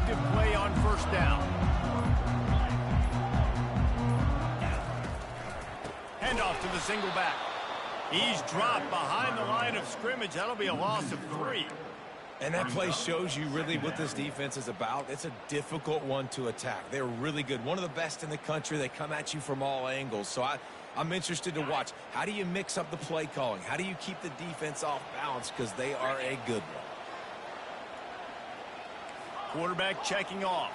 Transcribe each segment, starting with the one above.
effective play on first down. Handoff to the single back. He's dropped behind the line of scrimmage. That'll be a loss of 3. And that play shows you really what this defense is about. It's a difficult one to attack. They're really good. One of the best in the country. They come at you from all angles. So I'm interested to watch. How do you mix up the play calling? How do you keep the defense off balance? Because they are a good one. Quarterback checking off.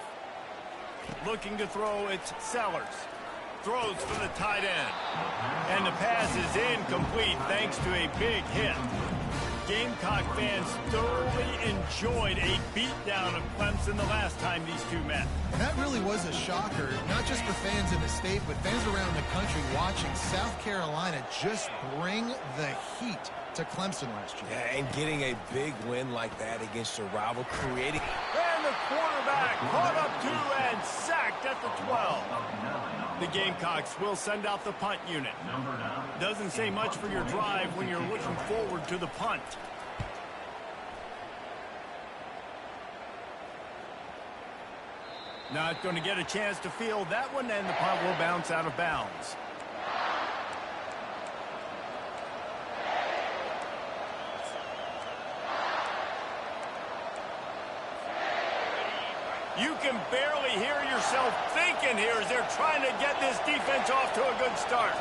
Looking to throw, it's Sellers. Throws for the tight end. And the pass is incomplete thanks to a big hit. Gamecock fans thoroughly enjoyed a beatdown of Clemson the last time these two met. And that really was a shocker, not just for fans in the state, but fans around the country watching South Carolina just bring the heat to Clemson last year. Yeah, and getting a big win like that against your rival, creating... And the quarterback caught up to and sacked at the 12. The Gamecocks will send out the punt unit. Doesn't say much for your drive when you're looking forward to the punt. Not going to get a chance to field that one, and the punt will bounce out of bounds. You can barely hear yourself thinking here as they're trying to get this defense off to a good start.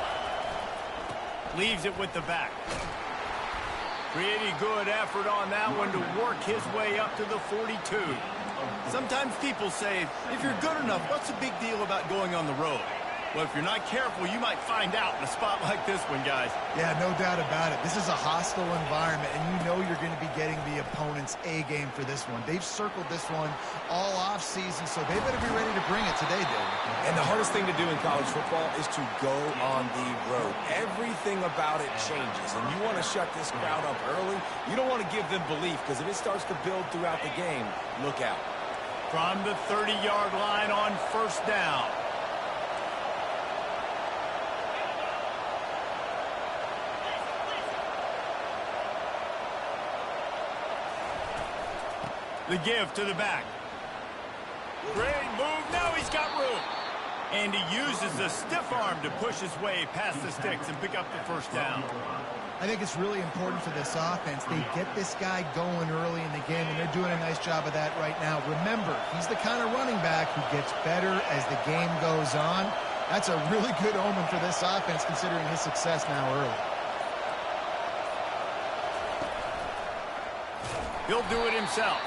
Leaves it with the back. Pretty good effort on that one to work his way up to the 42. Sometimes people say, if you're good enough, what's the big deal about going on the road? Well, if you're not careful, you might find out in a spot like this one, guys. Yeah, no doubt about it. This is a hostile environment, and you know you're going to be getting the opponent's A game for this one. They've circled this one all offseason, so they better be ready to bring it today, David. And the hardest thing to do in college football is to go on the road. Everything about it changes, and you want to shut this crowd up early. You don't want to give them belief, because if it starts to build throughout the game, look out. From the 30-yard line on first down. The give to the back. Great move. Now he's got room. And he uses the stiff arm to push his way past the sticks and pick up the first down. I think it's really important for this offense. They get this guy going early in the game, and they're doing a nice job of that right now. Remember, he's the kind of running back who gets better as the game goes on. That's a really good omen for this offense, considering his success now early. He'll do it himself.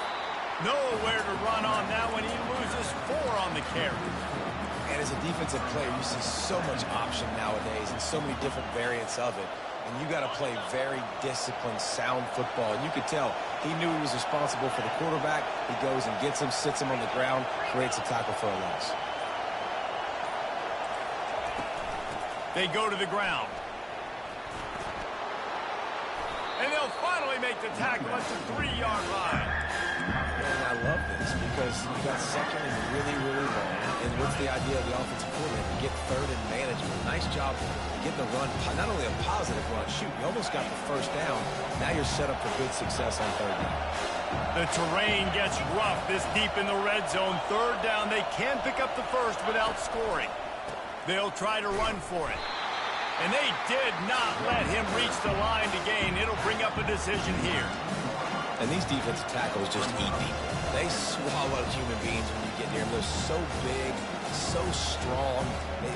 Nowhere to run on that one. He loses 4 on the carry. And as a defensive player, you see so much option nowadays and so many different variants of it. And you got to play very disciplined, sound football. And you could tell he knew he was responsible for the quarterback. He goes and gets him, sits him on the ground, creates a tackle for a loss. They go to the ground. And they'll finally make the tackle at the 3-yard line. And I love this because you got second and really, really long. And what's the idea of the offensive coordinator? Get third and management. Nice job getting the run. Not only a positive run, shoot, you almost got the first down. Now you're set up for good success on third down. The terrain gets rough this deep in the red zone. Third down, they can pick up the first without scoring. They'll try to run for it. And they did not let him reach the line to gain. It'll bring up a decision here. And these defensive tackles just eat people. They swallow human beings when you get near them. They're so big, so strong.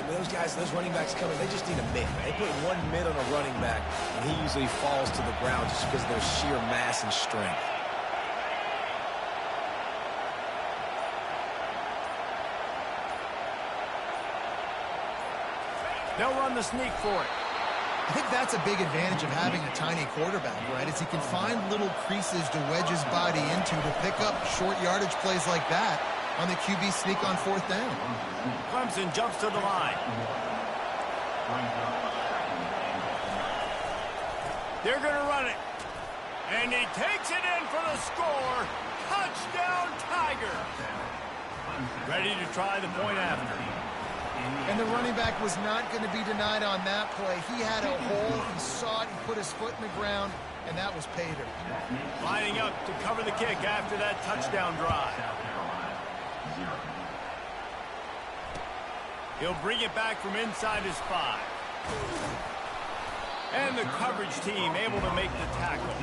Those guys, those running backs coming, they just need a mid. They put one mid on a running back, and he usually falls to the ground just because of their sheer mass and strength. They'll run the sneak for it. I think that's a big advantage of having a tiny quarterback, right? Is he can find little creases to wedge his body into to pick up short yardage plays like that on the QB sneak on fourth down. Clemson jumps to the line. They're going to run it. And he takes it in for the score. Touchdown, Tigers. Ready to try the point after. And the running back was not going to be denied on that play. He had a hole, he saw it, he put his foot in the ground, and that was pay dirt. Lining up to cover the kick after that touchdown drive. He'll bring it back from inside his 5. And the coverage team able to make the tackle.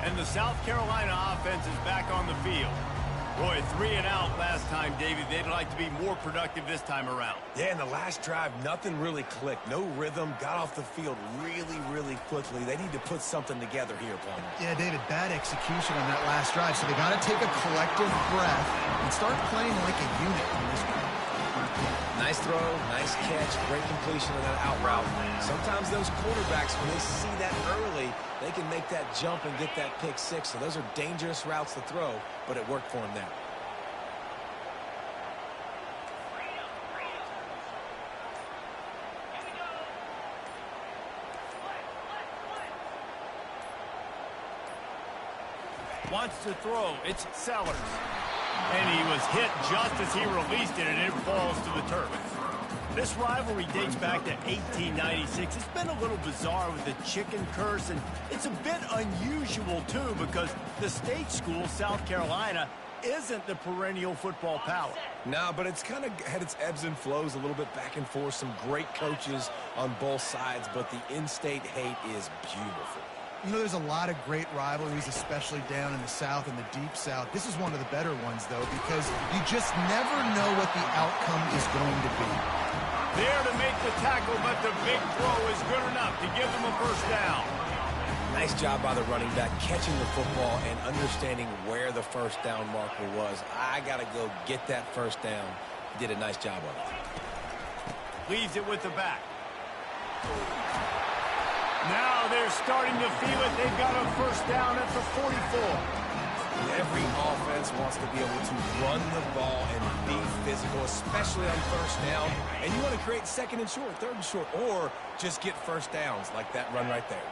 And the South Carolina offense is back on the field. Boy, 3 and out last time, David. They'd like to be more productive this time around. Yeah, in the last drive, nothing really clicked. No rhythm, got off the field really quickly. They need to put something together here, Palmer. Yeah, David, bad execution on that last drive. So they got to take a collective breath and start playing like a unit in this one. Nice throw, nice catch, great completion of that out route. Sometimes those quarterbacks, when they see that early, they can make that jump and get that pick 6. So those are dangerous routes to throw, but it worked for him there. Wants to throw. It's Sellers. And he was hit just as he released it, and it falls to the turf. This rivalry dates back to 1896. It's been a little bizarre with the chicken curse, and it's a bit unusual, too, because the state school, South Carolina, isn't the perennial football power. No, but it's kind of had its ebbs and flows a little bit back and forth. Some great coaches on both sides, but the in-state hate is beautiful. You know, there's a lot of great rivalries, especially down in the South and the Deep South. This is one of the better ones, though, because you just never know what the outcome is going to be. There to make the tackle, but the big throw is good enough to give them a first down. Nice job by the running back, catching the football and understanding where the first down marker was. I got to go get that first down. He did a nice job of it. Leaves it with the back. Now they're starting to feel it. They've got a first down at the 44. Every offense wants to be able to run the ball and be physical, especially on first down. And you want to create second and short, third and short, or just get first downs like that run right there.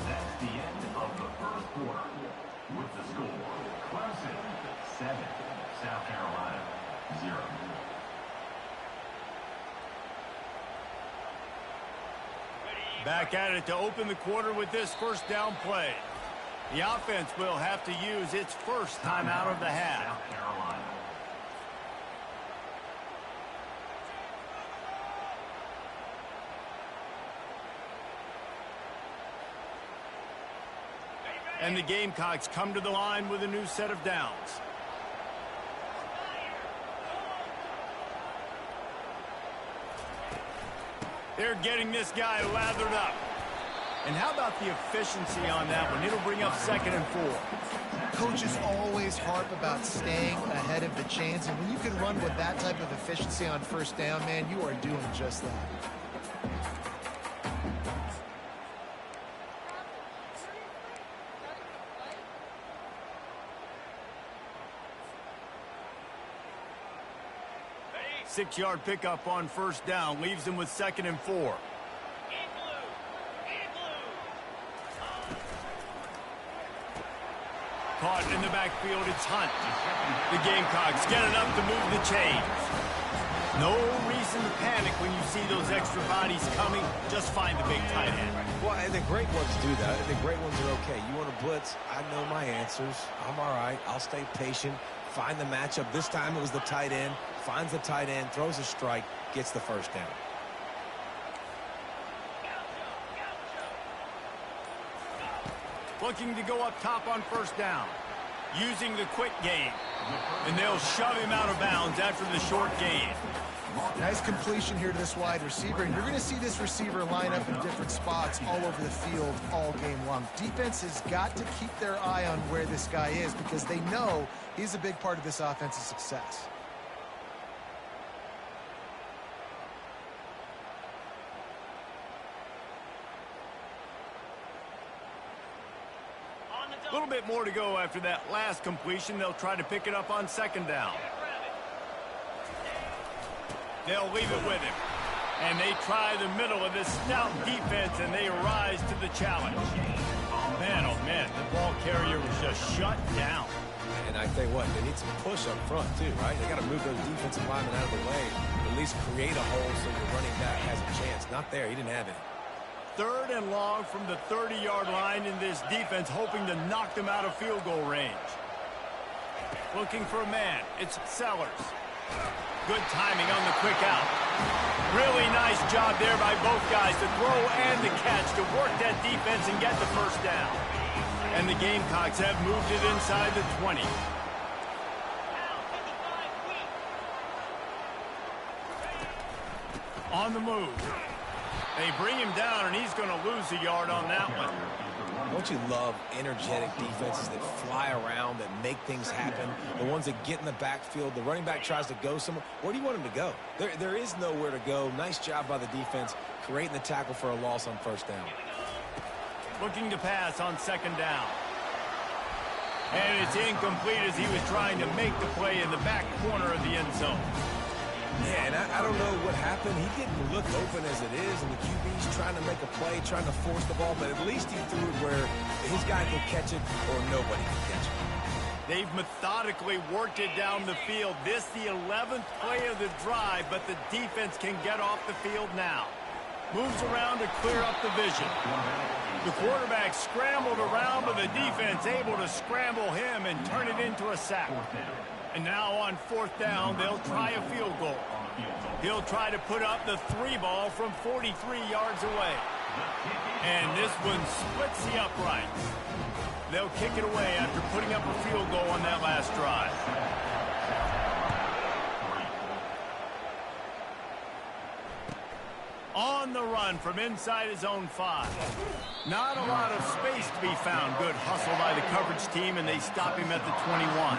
That's the end of the first quarter. With the score, Clemson 7, South Carolina 0. Back at it to open the quarter with this first down play. The offense will have to use its first time out of the half. South Carolina. And the Gamecocks come to the line with a new set of downs. They're getting this guy lathered up. And how about the efficiency on that one? It'll bring up 2nd and 4. Coaches always harp about staying ahead of the chains, and when you can run with that type of efficiency on first down, man, you are doing just that. Six-yard pickup on first down leaves them with 2nd and 4. Caught in the backfield, it's Hunt. The Gamecocks get enough to move the chains. No reason to panic when you see those extra bodies coming. Just find the big tight end. Well, and the great ones do that. The great ones are okay. You want to blitz? I know my answers. I'm all right. I'll stay patient. Find the matchup. This time it was the tight end. Finds the tight end, throws a strike, gets the first down. Looking to go up top on first down. Using the quick game. And they'll shove him out of bounds after the short gain. Nice completion here to this wide receiver, and you're going to see this receiver line up in different spots all over the field all game long. Defense has got to keep their eye on where this guy is because they know he's a big part of this offense's success. A little bit more to go after that last completion. They'll try to pick it up on 2nd down. They'll leave it with him. And they try the middle of this stout defense, and they rise to the challenge. Man, oh man, the ball carrier was just shut down. And I think tell you what, they need some push up front too, right? They got to move those defensive linemen out of the way, at least create a hole so your running back has a chance. Not there. He didn't have it. 3rd and long from the 30-yard line in this defense, hoping to knock them out of field goal range. Looking for a man. It's Sellers. Good timing on the quick out. Really nice job there by both guys to throw and the catch to work that defense and get the first down. And the Gamecocks have moved it inside the 20. On the move. They bring him down, and he's going to lose a yard on that one. Don't you love energetic defenses that fly around, that make things happen? The ones that get in the backfield, the running back tries to go somewhere. Where do you want him to go? There is nowhere to go. Nice job by the defense, creating the tackle for a loss on 1st down. Looking to pass on 2nd down. And it's incomplete as he was trying to make the play in the back corner of the end zone. Yeah, and I don't know what happened. He didn't look open as it is, and the QB's trying to make a play, trying to force the ball, but at least he threw it where his guy can catch it or nobody can catch it. They've methodically worked it down the field. This the 11th play of the drive, but the defense can get off the field now. Moves around to clear up the vision. The quarterback scrambled around, but the defense able to scramble him and turn it into a sack. And now on 4th down, they'll try a field goal. He'll try to put up the 3 ball from 43 yards away. And this one splits the uprights. They'll kick it away after putting up a field goal on that last drive. On the run from inside his own 5. Not a lot of space to be found. Good hustle by the coverage team, and they stop him at the 21.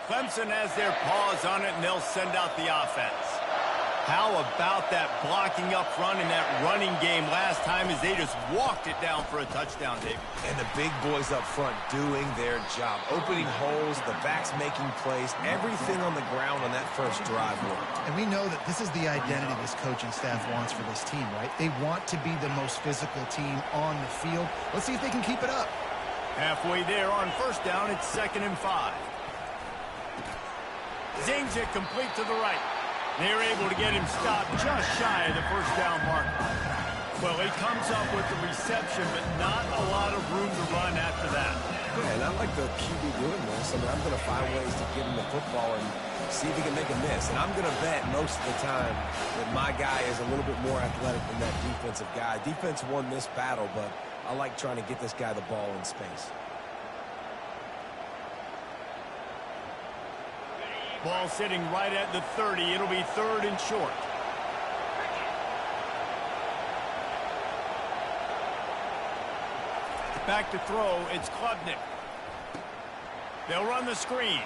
Clemson has their paws on it, and they'll send out the offense. How about that blocking up front in that running game last time as they just walked it down for a touchdown, David? And the big boys up front doing their job. Opening holes, the backs making plays, everything on the ground on that first drive worked. And we know that this is the identity this coaching staff wants for this team, right? They want to be the most physical team on the field. Let's see if they can keep it up. Halfway there on 1st down, it's 2nd and 5. Zings it complete to the right. They're able to get him stopped just shy of the 1st down mark. Well, he comes up with the reception, but not a lot of room to run after that. Yeah, and I like the QB doing this. I mean, I'm going to find ways to get him the football and see if he can make a miss. And I'm going to bet most of the time that my guy is a little bit more athletic than that defensive guy. Defense won this battle, but I like trying to get this guy the ball in space. Ball sitting right at the 30. It'll be 3rd and short. Back to throw. It's Klubnik. They'll run the screen.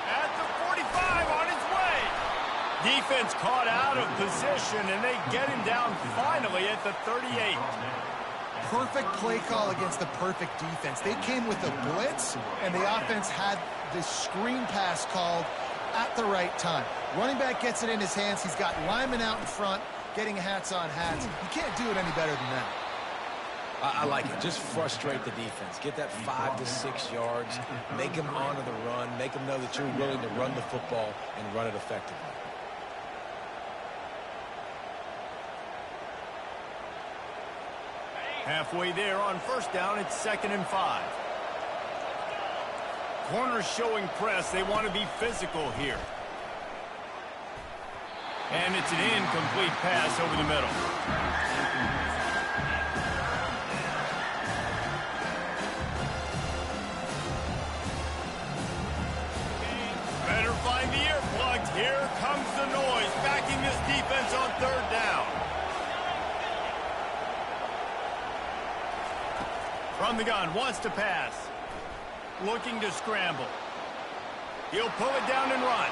At the 45 on his way. Defense caught out of position, and they get him down finally at the 38. Perfect play call against the perfect defense. They came with a blitz, and the offense had the screen pass called at the right time. Running back gets it in his hands. He's got linemen out in front getting hats on hats. You can't do it any better than that. I like it. Just frustrate the defense. Get that 5 to 6 yards. Make them honor the run. Make them know that you're willing to run the football and run it effectively. Halfway there on 1st down, it's 2nd and 5. Corners showing press. They want to be physical here. And it's an incomplete pass over the middle. Better find the earplugs. Here comes the noise, backing this defense on 3rd down. From the gun, wants to pass. Looking to scramble. He'll pull it down and run.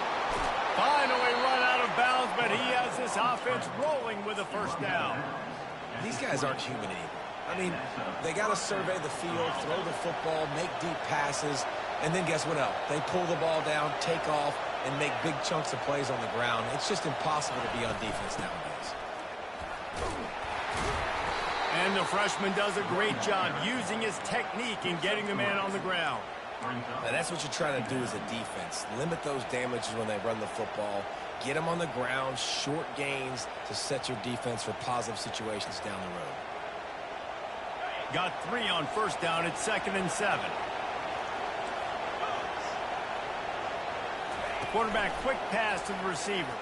Finally run out of bounds, but he has this offense rolling with a 1st down. These guys aren't human anymore. I mean, they got to survey the field, throw the football, make deep passes, and then guess what else? They pull the ball down, take off, and make big chunks of plays on the ground. It's just impossible to be on defense nowadays. The freshman does a great job using his technique and getting the man on the ground. Now, that's what you're trying to do as a defense. Limit those damages when they run the football. Get them on the ground, short gains to set your defense for positive situations down the road. Got 3 on first down. It's 2nd and 7. The quarterback, quick pass to the receiver.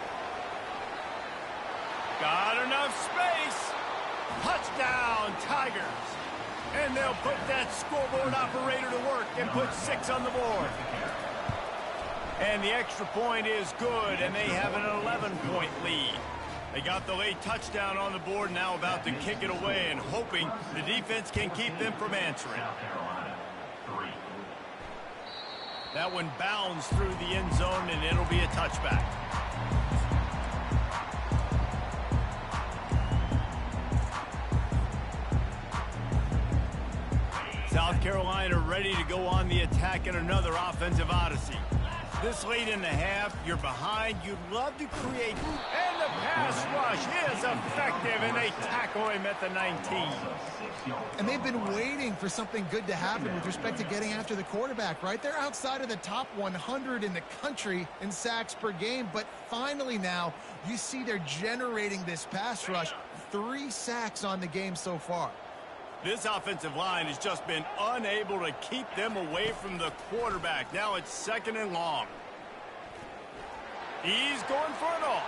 Got enough space. Touchdown, Tigers. And they'll put that scoreboard operator to work and put 6 on the board. And the extra point is good, and they have an 11-point lead. They got the late touchdown on the board, now about to kick it away and hoping the defense can keep them from answering. That one bounds through the end zone, and it'll be a touchback. South Carolina ready to go on the attack in another offensive odyssey. This late in the half, you're behind. You'd love to create. And the pass rush is effective, and they tackle him at the 19. And they've been waiting for something good to happen with respect to getting after the quarterback, right? They're outside of the top 100 in the country in sacks per game, but finally now you see they're generating this pass rush. 3 sacks on the game so far. This offensive line has just been unable to keep them away from the quarterback. Now it's 2nd and long. He's going for it all.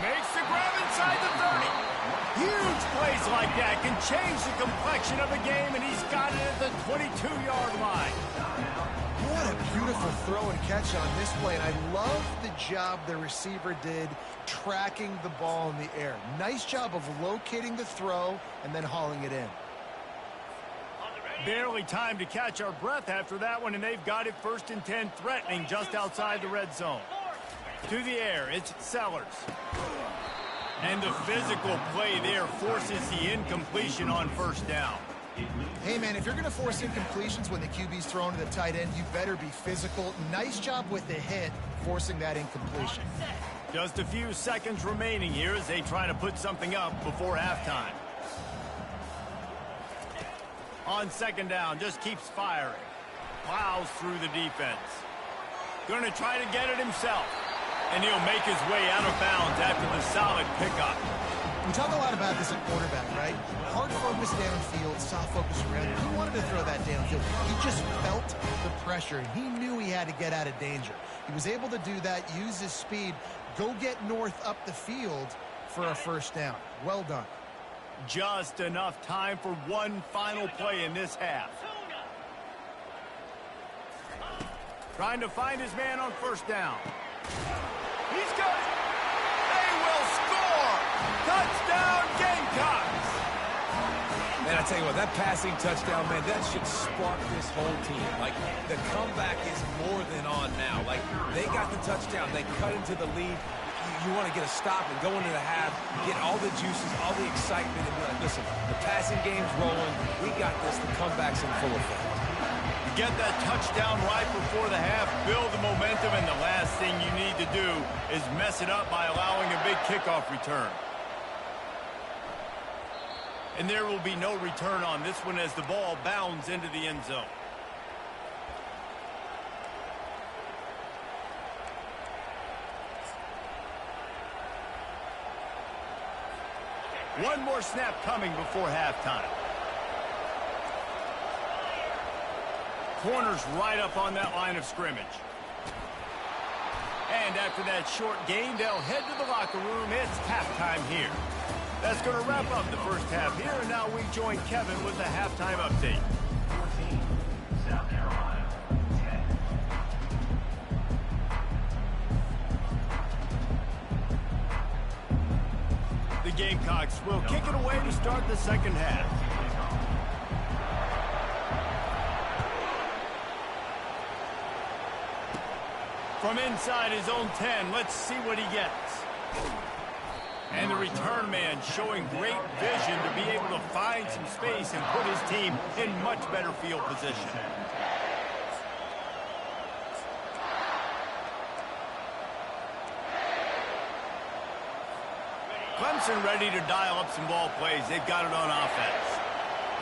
Makes the grab inside the 30. Huge plays like that can change the complexion of a game, and he's got it at the 22-yard line. What a beautiful throw and catch on this play, and I love the job the receiver did tracking the ball in the air. Nice job of locating the throw and then hauling it in. Barely time to catch our breath after that one, and they've got it 1st and 10, threatening just outside the red zone. To the air, it's Sellers. And the physical play there forces the incompletion on 1st down. Hey, man, if you're going to force incompletions when the QB's thrown to the tight end, you better be physical. Nice job with the hit, forcing that incompletion. Just a few seconds remaining here as they try to put something up before halftime. On 2nd down, just keeps firing. Plows through the defense. Going to try to get it himself. And he'll make his way out of bounds after the solid pickup. We talk a lot about this at quarterback, right? Hard focus downfield, soft focus around. He wanted to throw that downfield. He just felt the pressure, and he knew he had to get out of danger. He was able to do that, use his speed, go get north up the field for a 1st down. Well done. Just enough time for one final play in this half. Trying to find his man on 1st down. He's got it. They will score. Touchdown, Gamecocks. Man, I tell you what, that passing touchdown, man, that should spark this whole team. Like, the comeback is more than on now. Like, they got the touchdown. They cut into the lead. You want to get a stop and go into the half, get all the juices, all the excitement, and be like, listen, the passing game's rolling. We got this. The comeback's in full effect. Get that touchdown right before the half, build the momentum, and the last thing you need to do is mess it up by allowing a big kickoff return. And there will be no return on this one as the ball bounds into the end zone. One more snap coming before halftime. Corners right up on that line of scrimmage. And after that short gain, they'll head to the locker room. It's halftime here. That's going to wrap up the 1st half here, and now we join Kevin with the halftime update. 14, South Carolina, 10. The Gamecocks will kick it away to start the 2nd half. From inside his own 10, let's see what he gets. And the return man showing great vision to be able to find some space and put his team in much better field position. Clemson Clemson ready to dial up some ball plays. They've got it on offense.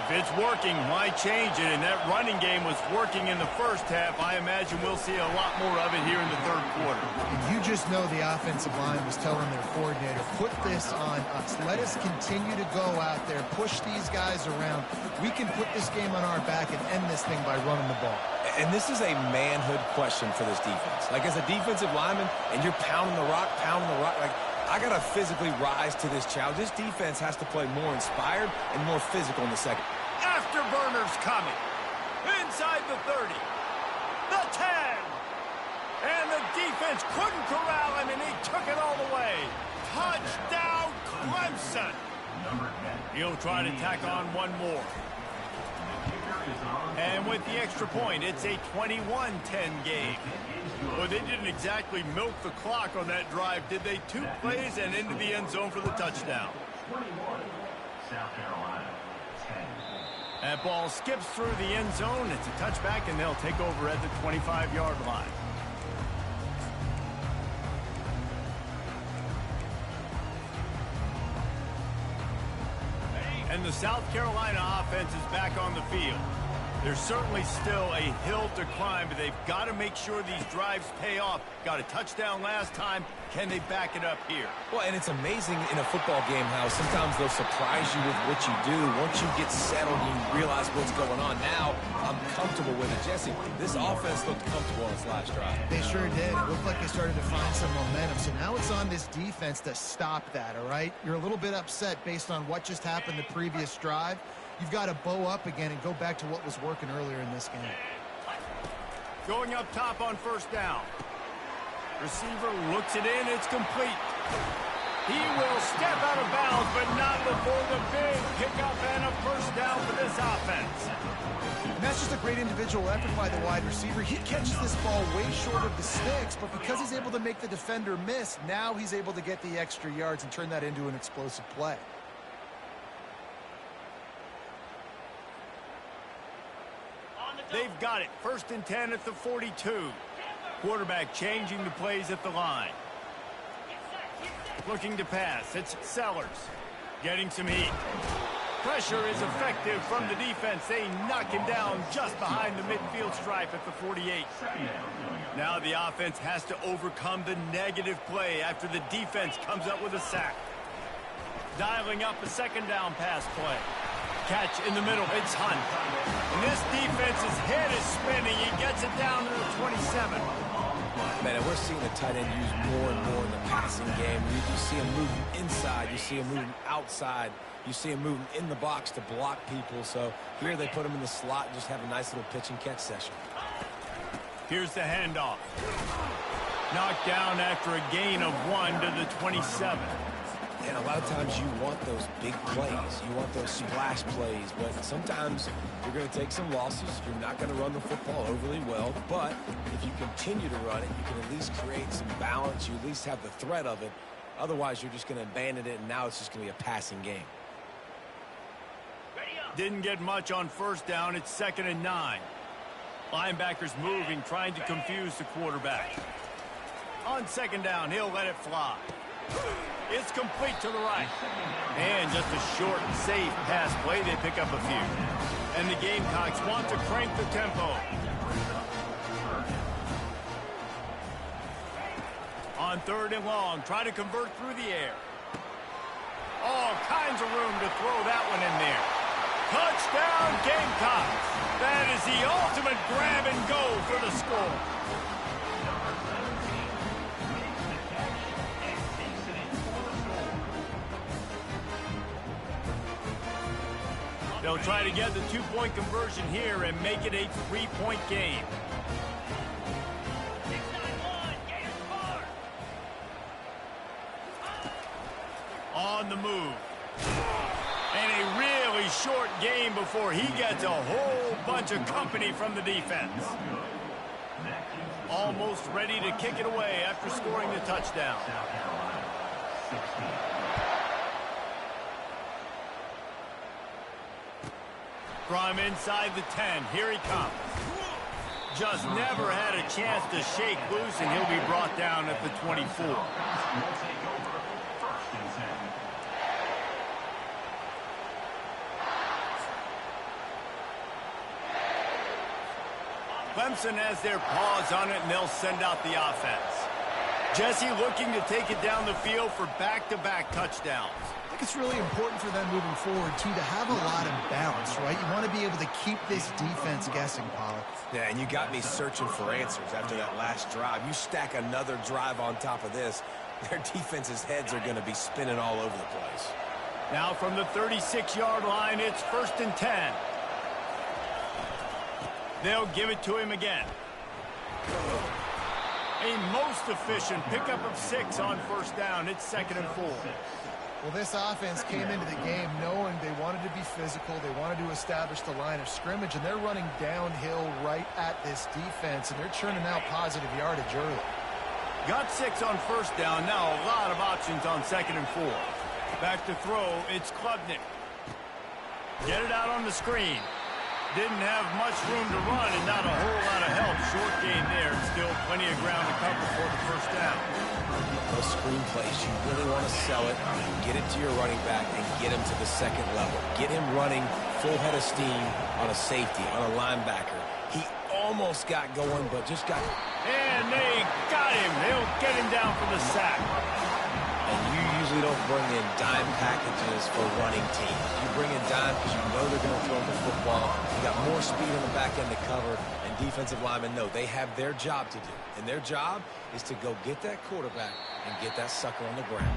If it's working, why change it? And that running game was working in the first half. I imagine we'll see a lot more of it here in the third quarter. And you just know the offensive line was telling their coordinator, put this on us. Let us continue to go out there, push these guys around. We can put this game on our back and end this thing by running the ball. And this is a manhood question for this defense. Like, as a defensive lineman, and you're pounding the rock, like, I got to physically rise to this challenge. This defense has to play more inspired and more physical in the second. Afterburners coming. Inside the 30. The 10. And the defense couldn't corral him, and he took it all the way. Touchdown, Clemson. He'll try to tack on one more. And with the extra point, it's a 21-10 game. Well, they didn't exactly milk the clock on that drive, did they? 2 plays and into the end zone for the touchdown. 21, South Carolina, 10. That ball skips through the end zone. It's a touchback, and they'll take over at the 25-yard line. And the South Carolina offense is back on the field. There's certainly still a hill to climb, but they've got to make sure these drives pay off. Got a touchdown last time. Can they back it up here? Well, and it's amazing in a football game how sometimes they'll surprise you with what you do. Once you get settled, you realize what's going on. Now, I'm comfortable with it. Jesse, this offense looked comfortable on its last drive. They sure did. It looked like they started to find some momentum. So now it's on this defense to stop that, all right? You're a little bit upset based on what just happened the previous drive. You've got to bow up again and go back to what was working earlier in this game. Going up top on first down. Receiver looks it in. It's complete. He will step out of bounds, but not before the big pickup and a first down for this offense. And that's just a great individual effort by the wide receiver. He catches this ball way short of the sticks, but because he's able to make the defender miss, now he's able to get the extra yards and turn that into an explosive play. They've got it. 1st and 10 at the 42. Quarterback changing the plays at the line. Looking to pass. It's Sellers. Getting some heat. Pressure is effective from the defense. They knock him down just behind the midfield stripe at the 48. Now the offense has to overcome the negative play after the defense comes up with a sack. Dialing up a 2nd down pass play. Catch in the middle. It's Hunt. And this defense's head is spinning. He gets it down to the 27. Man, and we're seeing the tight end used more and more in the passing game. You see him moving inside. You see him moving outside. You see him moving in the box to block people. So here they put him in the slot and just have a nice little pitch and catch session. Here's the handoff. Knocked down after a gain of 1 to the 27. And a lot of times you want those big plays. You want those splash plays. But sometimes you're going to take some losses. You're not going to run the football overly well. But if you continue to run it, you can at least create some balance. You at least have the threat of it. Otherwise, you're just going to abandon it, and now it's just going to be a passing game. Didn't get much on first down. It's 2nd and 9. Linebackers moving, trying to confuse the quarterback. On 2nd down, he'll let it fly. It's complete to the right. And just a short, safe pass play. They pick up a few. And the Gamecocks want to crank the tempo. On 3rd and long, try to convert through the air. All kinds of room to throw that one in there. Touchdown, Gamecocks. That is the ultimate grab and go for the score. They'll try to get the 2-point conversion here and make it a 3-point game. On the move. And a really short game before he gets a whole bunch of company from the defense. Almost ready to kick it away after scoring the touchdown. From inside the 10, here he comes. Just never had a chance to shake loose, and he'll be brought down at the 24. Clemson has their paws on it, and they'll send out the offense. Jesse looking to take it down the field for back-to-back touchdowns. I think it's really important for them moving forward, too, to have a lot of balance, right? You want to be able to keep this defense guessing, Pollard. Yeah, and you got me searching for answers after that last drive. You stack another drive on top of this, their defense's heads are going to be spinning all over the place. Now from the 36-yard line, it's 1st and 10. They'll give it to him again. A most efficient pickup of 6 on 1st down. It's 2nd and 4. Well, this offense came into the game knowing they wanted to be physical. They wanted to establish the line of scrimmage, and they're running downhill right at this defense, and they're churning out positive yardage early. Got 6 on 1st down. Now a lot of options on 2nd and 4. Back to throw. It's Klubnik. Get it out on the screen. Didn't have much room to run and not a whole lot of help. Short gain there. Still plenty of ground to cover for the 1st down. Those screen plays, you really want to sell it, get it to your running back, and get him to the 2nd level. Get him running full head of steam on a safety, on a linebacker. He almost got going, but just got... And they got him. They'll get him down for the sack. And you usually don't bring in dime packages for running teams. You bring in dime because you know they're going to throw the football. You got more speed on the back end to cover, and defensive linemen know they have their job to do. And their job is to go get that quarterback and get that sucker on the ground.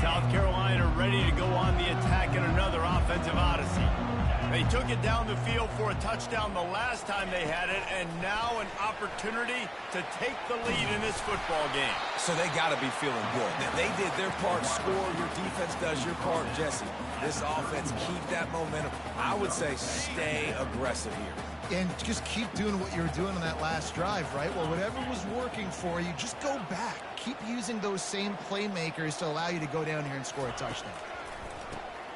South Carolina ready to go on the attack in another offensive odyssey. They took it down the field for a touchdown the last time they had it, and now an opportunity to take the lead in this football game. So they got to be feeling good. They did their part, score. Your defense does your part, Jesse. This offense, keep that momentum. I would say stay aggressive here. And just keep doing what you were doing on that last drive, right? Well, whatever was working for you, just go back. Keep using those same playmakers to allow you to go down here and score a touchdown.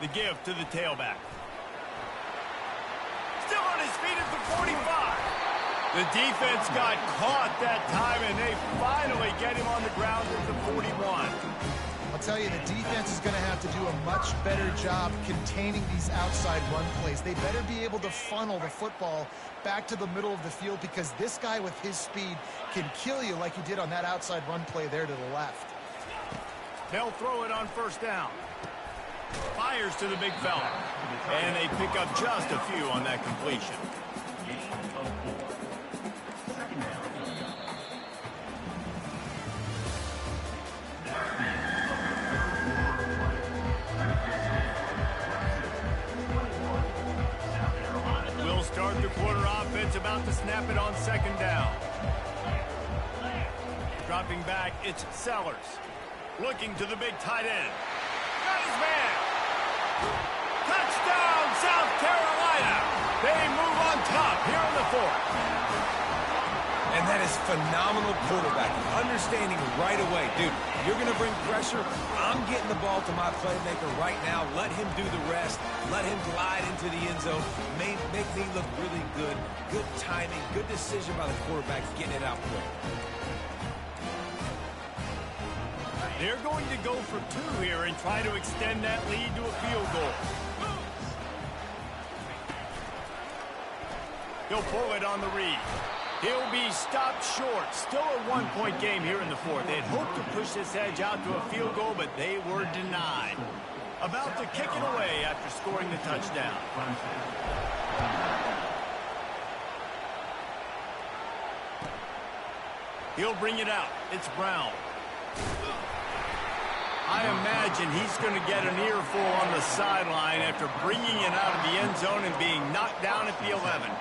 The give to the tailback. Still on his feet at the 45. The defense got caught that time, and they finally get him on the ground at the 41. I'll tell you, the defense is going to have to do a much better job containing these outside run plays. They better be able to funnel the football back to the middle of the field, because this guy with his speed can kill you like he did on that outside run play there to the left. They'll throw it on 1st down. Fires to the big fella. And they pick up just a few on that completion. We'll start the quarter offense, about to snap it on 2nd down. Dropping back, it's Sellers. Looking to the big tight end. Got his man. Touchdown, South Carolina. They move on top here in the 4th. And that is phenomenal quarterbacking. Understanding right away, dude, you're going to bring pressure. I'm getting the ball to my playmaker right now. Let him do the rest. Let him glide into the end zone. Make me look really good. Good timing. Good decision by the quarterback getting it out quick. They're going to go for 2 here and try to extend that lead to a field goal. He'll pull it on the read. He'll be stopped short. Still a 1-point game here in the 4th. They'd hoped to push this edge out to a field goal, but they were denied. About to kick it away after scoring the touchdown. He'll bring it out. It's Brown. I imagine he's going to get an earful on the sideline after bringing it out of the end zone and being knocked down at the 11.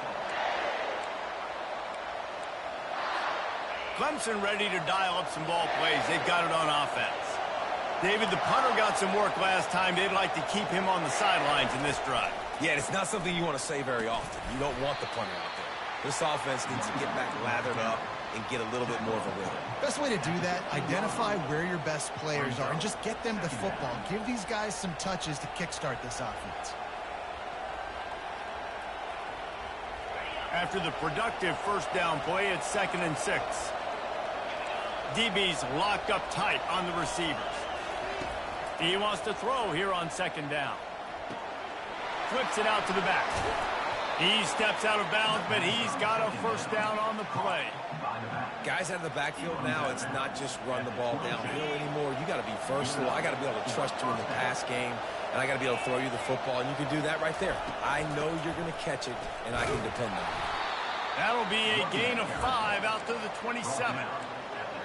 Clemson ready to dial up some ball plays. They've got it on offense. David, the punter got some work last time. They'd like to keep him on the sidelines in this drive. Yeah, it's not something you want to say very often. You don't want the punter out there. This offense needs to get back lathered up and get a little bit more of a rhythm. Best way to do that, identify where your best players are and just get them the football. Give these guys some touches to kickstart this offense. After the productive 1st down play, it's 2nd and 6. DB's locked up tight on the receivers. He wants to throw here on second down. Flips it out to the back. He steps out of bounds, but he's got a first down on the play. Guys out of the backfield now, it's not just run the ball downhill anymore. You got to be versatile. I got to be able to trust you in the pass game, and I got to be able to throw you the football, and you can do that right there. I know you're going to catch it, and I can depend on it. That'll be a gain of 5 out to the 27.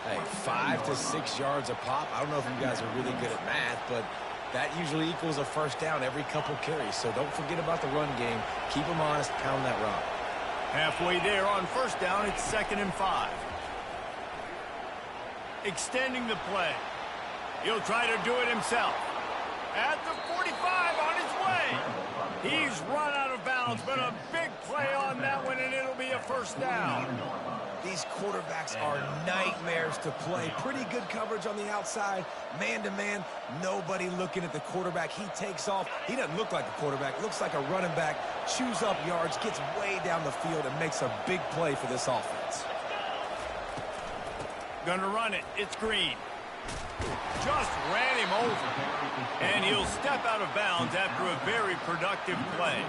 Hey, 5 to 6 yards a pop. I don't know if you guys are really good at math, but that usually equals a first down every couple carries. So don't forget about the run game. Keep them honest. Pound that rock. Halfway there on first down, it's 2nd and 5. Extending the play. He'll try to do it himself. At the 45 on his way. He's run out of bounds, but a big play on that one, and it'll be a first down. These quarterbacks are nightmares to play. Pretty good coverage on the outside. Man-to-man, nobody looking at the quarterback. He takes off. He doesn't look like a quarterback. Looks like a running back. Chews up yards, gets way down the field, and makes a big play for this offense. Gonna run it. It's Green. Just ran him over. And he'll step out of bounds after a very productive play.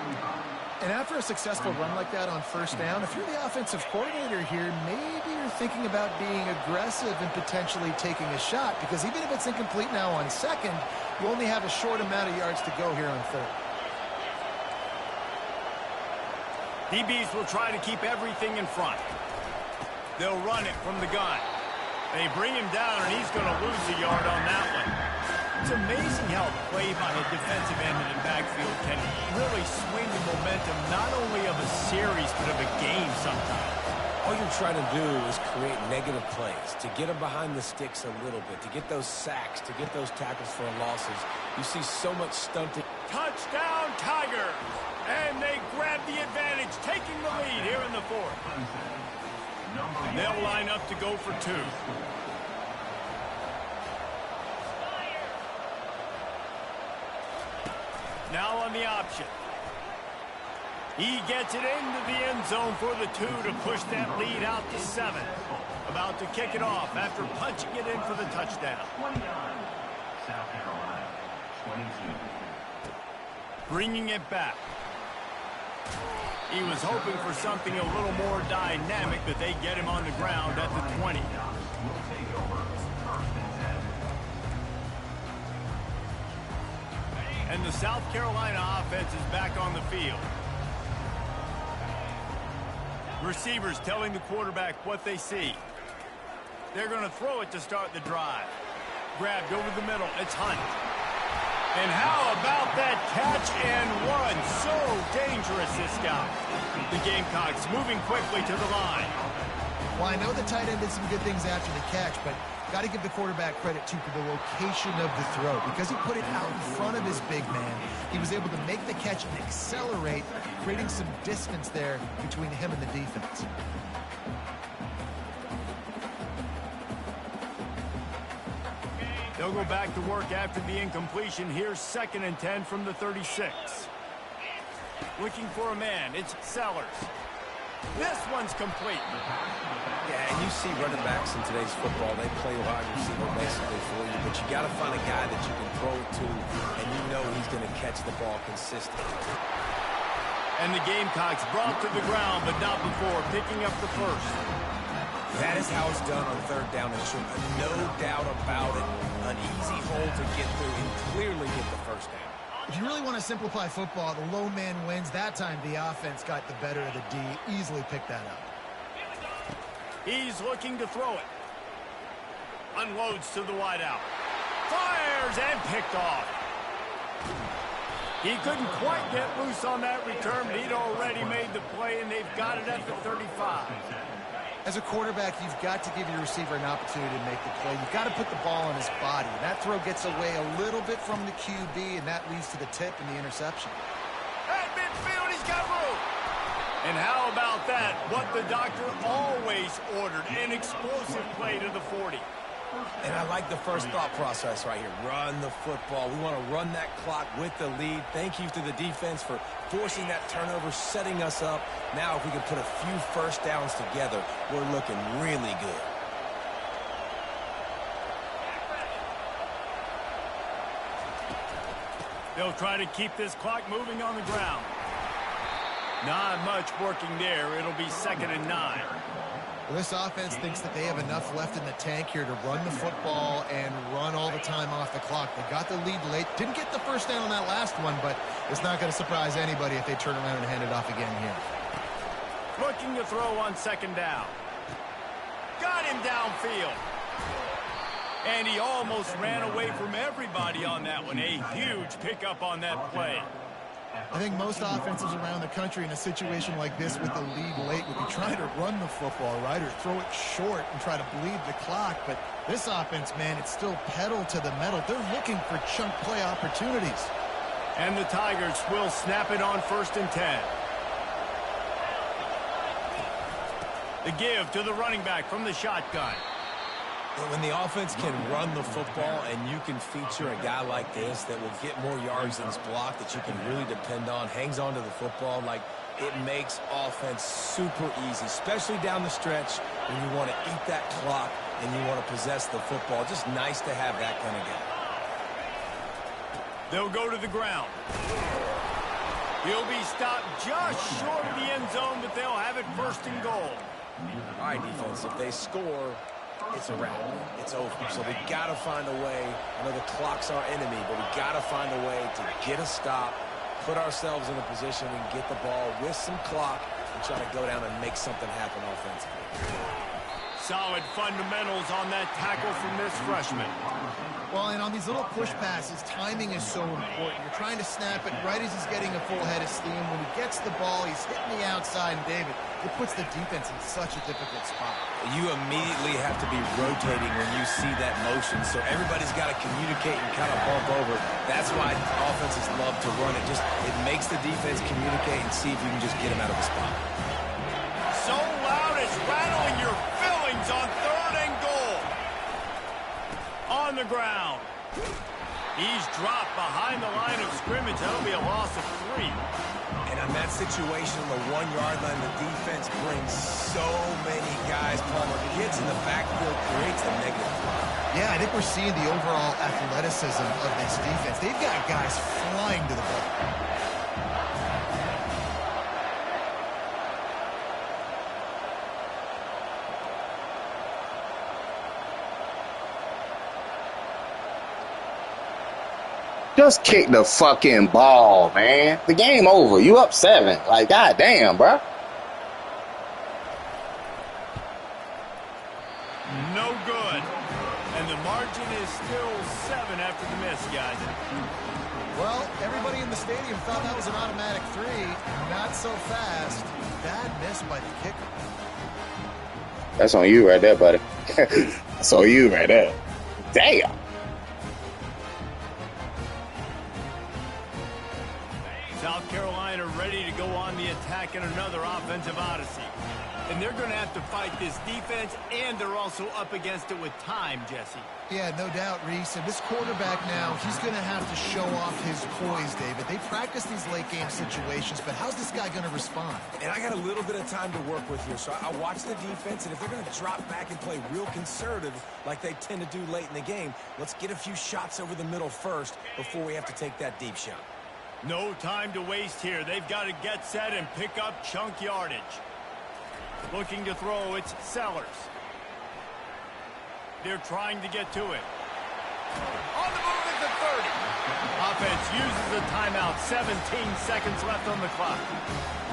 And after a successful run like that on first down, if you're the offensive coordinator here, maybe you're thinking about being aggressive and potentially taking a shot, because even if it's incomplete now on second, you only have a short amount of yards to go here on third. DBs will try to keep everything in front. They'll run it from the gun. They bring him down, and he's going to lose a yard on that one. It's amazing how a play by a defensive end in the backfield can really swing the momentum not only of a series but of a game sometimes. All you're trying to do is create negative plays, to get them behind the sticks a little bit, to get those sacks, to get those tackles for losses. You see so much stunting. Touchdown, Tigers! And they grab the advantage, taking the lead here in the 4th. They'll line up to go for 2. Now on the option. He gets it into the end zone for the 2 to push that lead out to 7. About to kick it off after punching it in for the touchdown. 29, South Carolina, 22. Bringing it back. He was hoping for something a little more dynamic, but they get him on the ground at the 20. And the South Carolina offense is back on the field. Receivers telling the quarterback what they see. They're going to throw it to start the drive. Grabbed over the middle. It's Hunt. And how about that catch and run? So dangerous, this guy. The Gamecocks moving quickly to the line. Well, I know the tight end did some good things after the catch, but got to give the quarterback credit, too, for the location of the throw. Because he put it out in front of his big man, he was able to make the catch and accelerate, creating some distance there between him and the defense. They'll go back to work after the incompletion. Here's 2nd and 10 from the 36. Looking for a man. It's Sellers. This one's complete. Yeah, and you see running backs in today's football, they play wide receiver basically for you, but you got to find a guy that you can throw it to, and you know he's going to catch the ball consistently. And the Gamecocks brought to the ground, but not before picking up the first. That is how it's done on third down and short. No doubt about it. An easy hole to get through and clearly get the first down. If you really want to simplify football, the low man wins. That time the offense got the better of the D. Easily picked that up. He's looking to throw it. Unloads to the wideout. Fires and picked off. He couldn't quite get loose on that return, but he'd already made the play, and they've got it at the 35. As a quarterback, you've got to give your receiver an opportunity to make the play. You've got to put the ball on his body. That throw gets away a little bit from the QB, and that leads to the tip and the interception. At midfield, he's got room. And how about that? What the doctor always ordered, an explosive play to the 40. And I like the first thought process right here. Run the football. We want to run that clock with the lead. Thank you to the defense for forcing that turnover, setting us up. Now if we can put a few first downs together, we're looking really good. They'll try to keep this clock moving on the ground. Not much working there. It'll be 2nd and 9. Well, this offense thinks that they have enough left in the tank here to run the football and run all the time off the clock. They got the lead late. Didn't get the first down on that last one, but it's not going to surprise anybody if they turn around and hand it off again here. Looking to throw on 2nd down. Got him downfield. And he almost ran away from everybody on that one. A huge pickup on that play. I think most offenses around the country in a situation like this with the lead late would be trying to run the football, right, or throw it short and try to bleed the clock. But this offense, man, it's still pedal to the metal. They're looking for chunk play opportunities. And the Tigers will snap it on 1st and 10. The give to the running back from the shotgun. When the offense can run the football and you can feature a guy like this that will get more yards than his block that you can really depend on, hangs on to the football, like it makes offense super easy, especially down the stretch when you want to eat that clock and you want to possess the football. Just nice to have that kind of guy. They'll go to the ground. He'll be stopped just short of the end zone, but they'll have it 1st and goal. All right, defense, if they score, it's a wrap. It's over. So we got to find a way. I know the clock's our enemy, but we got to find a way to get a stop, put ourselves in a position and get the ball with some clock and try to go down and make something happen offensively. Solid fundamentals on that tackle from this freshman. Well, and on these little push passes, timing is so important. You're trying to snap it right as he's getting a full head of steam. When he gets the ball, he's hitting the outside, and David, it puts the defense in such a difficult spot. You immediately have to be rotating when you see that motion, so everybody's got to communicate and kind of bump over. That's why offenses love to run it. It makes the defense communicate and see if you can just get him out of the spot. So loud it's rattling your fillings on 3rd and goal. On the ground. He's dropped behind the line of scrimmage. That'll be a loss of 3. And on that situation, on the 1-yard line, the defense brings so many guys. Palmer gets in the backfield, creates the negative play. Yeah, I think we're seeing the overall athleticism of this defense. They've got guys flying to the ball. Just kick the fucking ball, man. The game over. You up 7. Like, goddamn, bro. No good. And the margin is still 7 after the miss, guys. Well, everybody in the stadium thought that was an automatic 3. Not so fast. Bad miss by the kicker. That's on you right there, buddy. That's on you right there. Damn. South Carolina ready to go on the attack in another offensive odyssey. And they're going to have to fight this defense, and they're also up against it with time, Jesse. Yeah, no doubt, Reese. And this quarterback now, he's going to have to show off his poise, David. They practice these late-game situations, but how's this guy going to respond? And I got a little bit of time to work with here, so I watch the defense, and if they're going to drop back and play real conservative like they tend to do late in the game, let's get a few shots over the middle first before we have to take that deep shot. No time to waste here. They've got to get set and pick up chunk yardage. Looking to throw, it's Sellers. They're trying to get to it. On the move at the 30. Offense uses a timeout. 17 seconds left on the clock.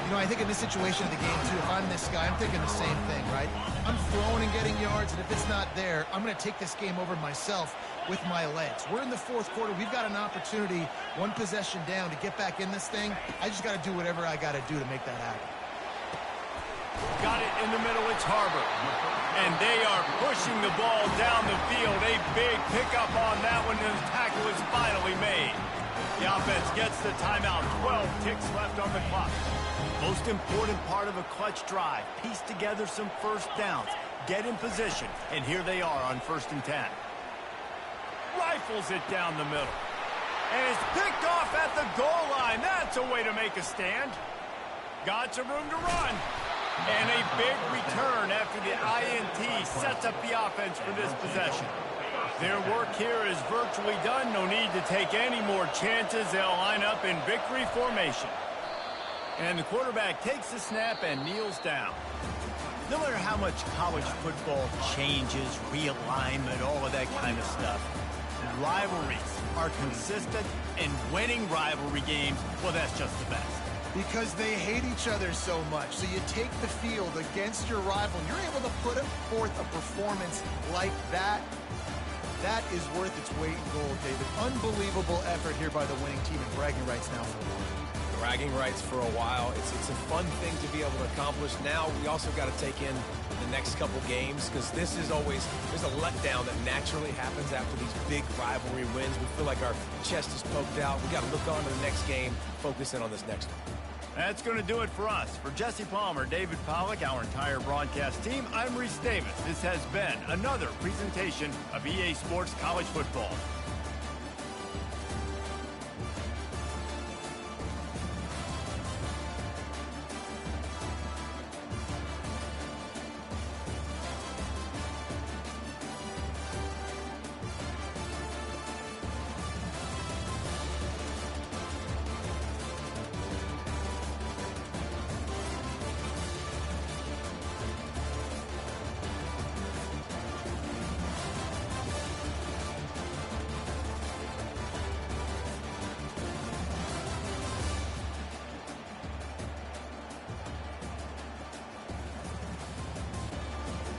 You know, I think in this situation of the game, too, if I'm this guy, I'm thinking the same thing, right? I'm throwing and getting yards, and if it's not there, I'm going to take this game over myself with my legs. We're in the 4th quarter. We've got an opportunity, 1 possession down, to get back in this thing. I just got to do whatever I got to do to make that happen. Got it in the middle. It's Harbor. And they are pushing the ball down the field. A big pickup on that one, and the tackle is finally made. The offense gets the timeout. 12 ticks left on the clock. Most important part of a clutch drive. Piece together some first downs. Get in position. And here they are on 1st and 10. Rifles it down the middle. And it's picked off at the goal line. That's a way to make a stand. Got some room to run. And a big return after the INT sets up the offense for this possession. Their work here is virtually done. No need to take any more chances. They'll line up in victory formation. And the quarterback takes the snap and kneels down. No matter how much college football changes, realignment, all of that kind of stuff, rivalries are consistent, and winning rivalry games, well, that's just the best. Because they hate each other so much. So you take the field against your rival. You're able to put forth a performance like that. That is worth its weight in gold, David. Unbelievable effort here by the winning team, and bragging rights now for a while. Bragging rights for a while. It's a fun thing to be able to accomplish. Now we also got to take in the next couple games, because this is always, there's a letdown that naturally happens after these big rivalry wins. We feel like our chest is poked out. We got to look on to the next game, focus in on this next one. That's going to do it for us. For Jesse Palmer, David Pollack, our entire broadcast team, I'm Reese Davis. This has been another presentation of EA Sports College Football.